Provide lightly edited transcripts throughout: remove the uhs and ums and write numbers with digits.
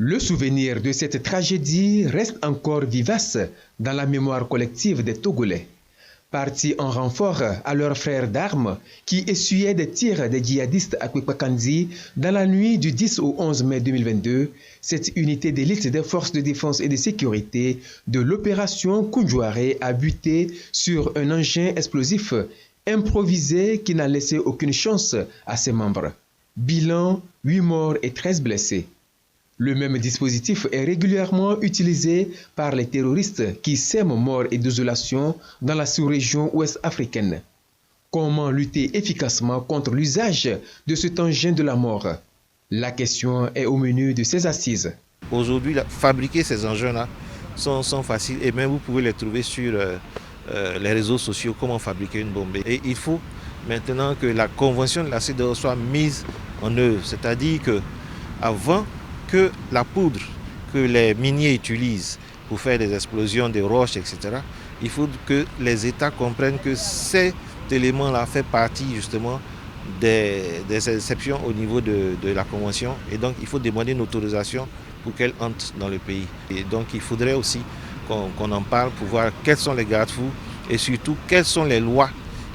Le souvenir de cette tragédie reste encore vivace dans la mémoire collective des Togolais. Partis en renfort à leurs frères d'armes qui essuyaient des tirs des djihadistes à Kwekwakanzi dans la nuit du 10 au 11 mai 2022, cette unité d'élite des forces de défense et de sécurité de l'opération Koundjouaré a buté sur un engin explosif improvisé qui n'a laissé aucune chance à ses membres. Bilan, 8 morts et 13 blessés. Le même dispositif est régulièrement utilisé par les terroristes qui sèment mort et désolation dans la sous-région ouest africaine. Comment lutter efficacement contre l'usage de cet engin de la mort? La question est au menu de ces assises. Aujourd'hui, fabriquer ces engins-là sont faciles et même vous pouvez les trouver sur les réseaux sociaux, comment fabriquer une bombe. Et il faut maintenant que la convention de la CEDEAO soit mise en œuvre, c'est-à-dire qu'avant que la poudre que les miniers utilisent pour faire des explosions des roches, etc., il faut que les États comprennent que cet élément-là fait partie justement des exceptions au niveau de la Convention. Et donc, il faut demander une autorisation pour qu'elle entre dans le pays. Et donc, il faudrait aussi qu'on en parle pour voir quels sont les garde-fous et surtout quelles sont les lois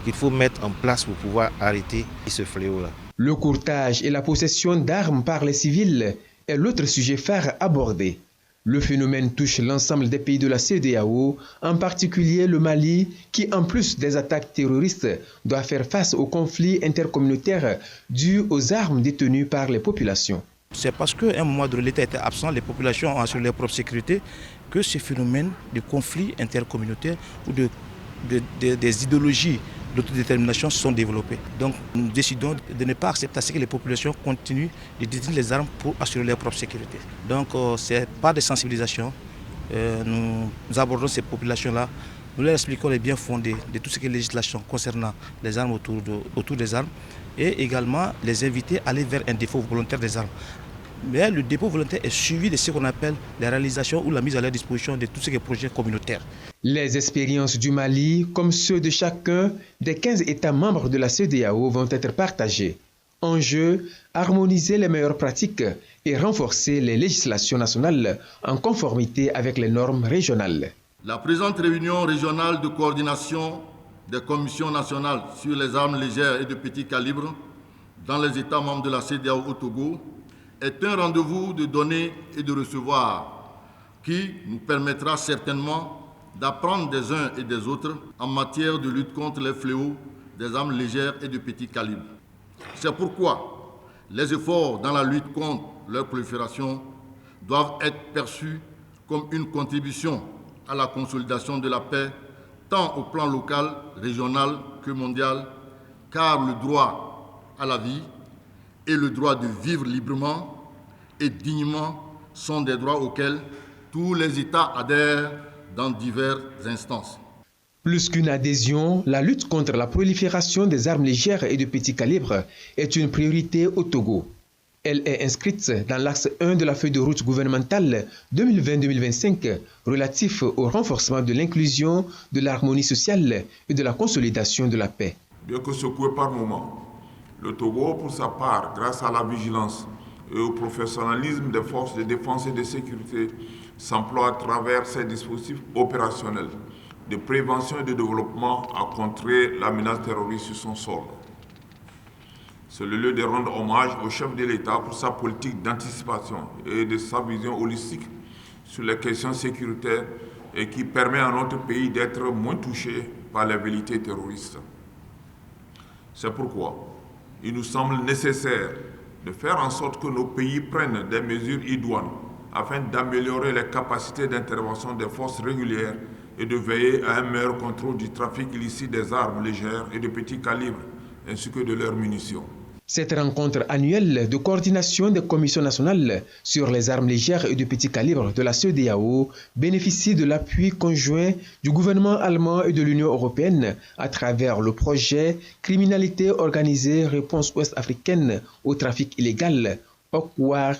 qu'il faut mettre en place pour pouvoir arrêter ce fléau-là. Le courtage et la possession d'armes par les civils est l'autre sujet phare abordé. Le phénomène touche l'ensemble des pays de la CEDEAO, en particulier le Mali, qui en plus des attaques terroristes, doit faire face aux conflits intercommunautaires dus aux armes détenues par les populations. C'est parce qu'à un moment donné, l'État était absent, les populations ont assuré leur propre sécurité, que ce phénomène de conflits intercommunautaires ou des idéologies d'autodétermination se sont développées. Donc nous décidons de ne pas accepter à ce que les populations continuent de détenir les armes pour assurer leur propre sécurité. Donc c'est par des sensibilisations, nous abordons ces populations-là, nous leur expliquons les biens fondés de tout ce qui est législation concernant les armes autour des armes et également les inviter à aller vers un dépôt volontaire des armes. Mais le dépôt volontaire est suivi de ce qu'on appelle la réalisation ou la mise à leur disposition de tout ce qui est projet communautaire. Les expériences du Mali, comme ceux de chacun des 15 États membres de la CEDEAO, vont être partagées. Enjeu, harmoniser les meilleures pratiques et renforcer les législations nationales en conformité avec les normes régionales. La présente réunion régionale de coordination des commissions nationales sur les armes légères et de petit calibre dans les États membres de la CEDEAO au Togo est un rendez-vous de donner et de recevoir qui nous permettra certainement d'apprendre des uns et des autres en matière de lutte contre les fléaux des armes légères et de petit calibre. C'est pourquoi les efforts dans la lutte contre leur prolifération doivent être perçus comme une contribution à la consolidation de la paix, tant au plan local, régional que mondial, car le droit à la vie et le droit de vivre librement et dignement sont des droits auxquels tous les États adhèrent dans diverses instances. Plus qu'une adhésion, la lutte contre la prolifération des armes légères et de petit calibre est une priorité au Togo. Elle est inscrite dans l'axe 1 de la feuille de route gouvernementale 2020-2025 relatif au renforcement de l'inclusion, de l'harmonie sociale et de la consolidation de la paix. Bien que secoué par moments, le Togo, pour sa part, grâce à la vigilance et au professionnalisme des forces de défense et de sécurité, s'emploie à travers ces dispositifs opérationnels de prévention et de développement à contrer la menace terroriste sur son sol. C'est le lieu de rendre hommage au chef de l'État pour sa politique d'anticipation et de sa vision holistique sur les questions sécuritaires et qui permet à notre pays d'être moins touché par les velléités terroristes. C'est pourquoi il nous semble nécessaire de faire en sorte que nos pays prennent des mesures idoines afin d'améliorer les capacités d'intervention des forces régulières et de veiller à un meilleur contrôle du trafic illicite des armes légères et de petit calibre, ainsi que de leurs munitions. Cette rencontre annuelle de coordination des commissions nationales sur les armes légères et de petit calibre de la CEDEAO bénéficie de l'appui conjoint du gouvernement allemand et de l'Union européenne à travers le projet Criminalité organisée réponse ouest-africaine au trafic illégal, OCWART.